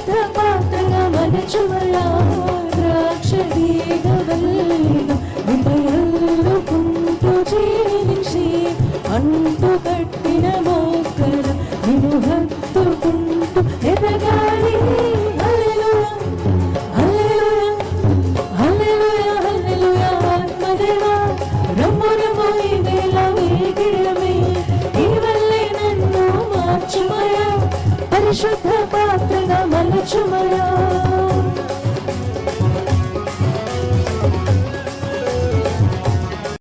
పరిశుద్ధ పాత్రగా మలచువయా ద్రాక్షదీగవల్లిగా విపయల్లుకుంటూ జీవించి అంటు కట్టిన మొక్కల నిన్ను హత్తుకుంటూ ఎదగాలి. హల్లెలూయా హల్లెలూయా హల్లెలూయా హల్లెలూయా ఆత్మదేవా రమ్ము రమ్ము ఈ వేళ వేగిరమే నీ వల్లే నన్ను మార్చుమయా పరిశుద్ధ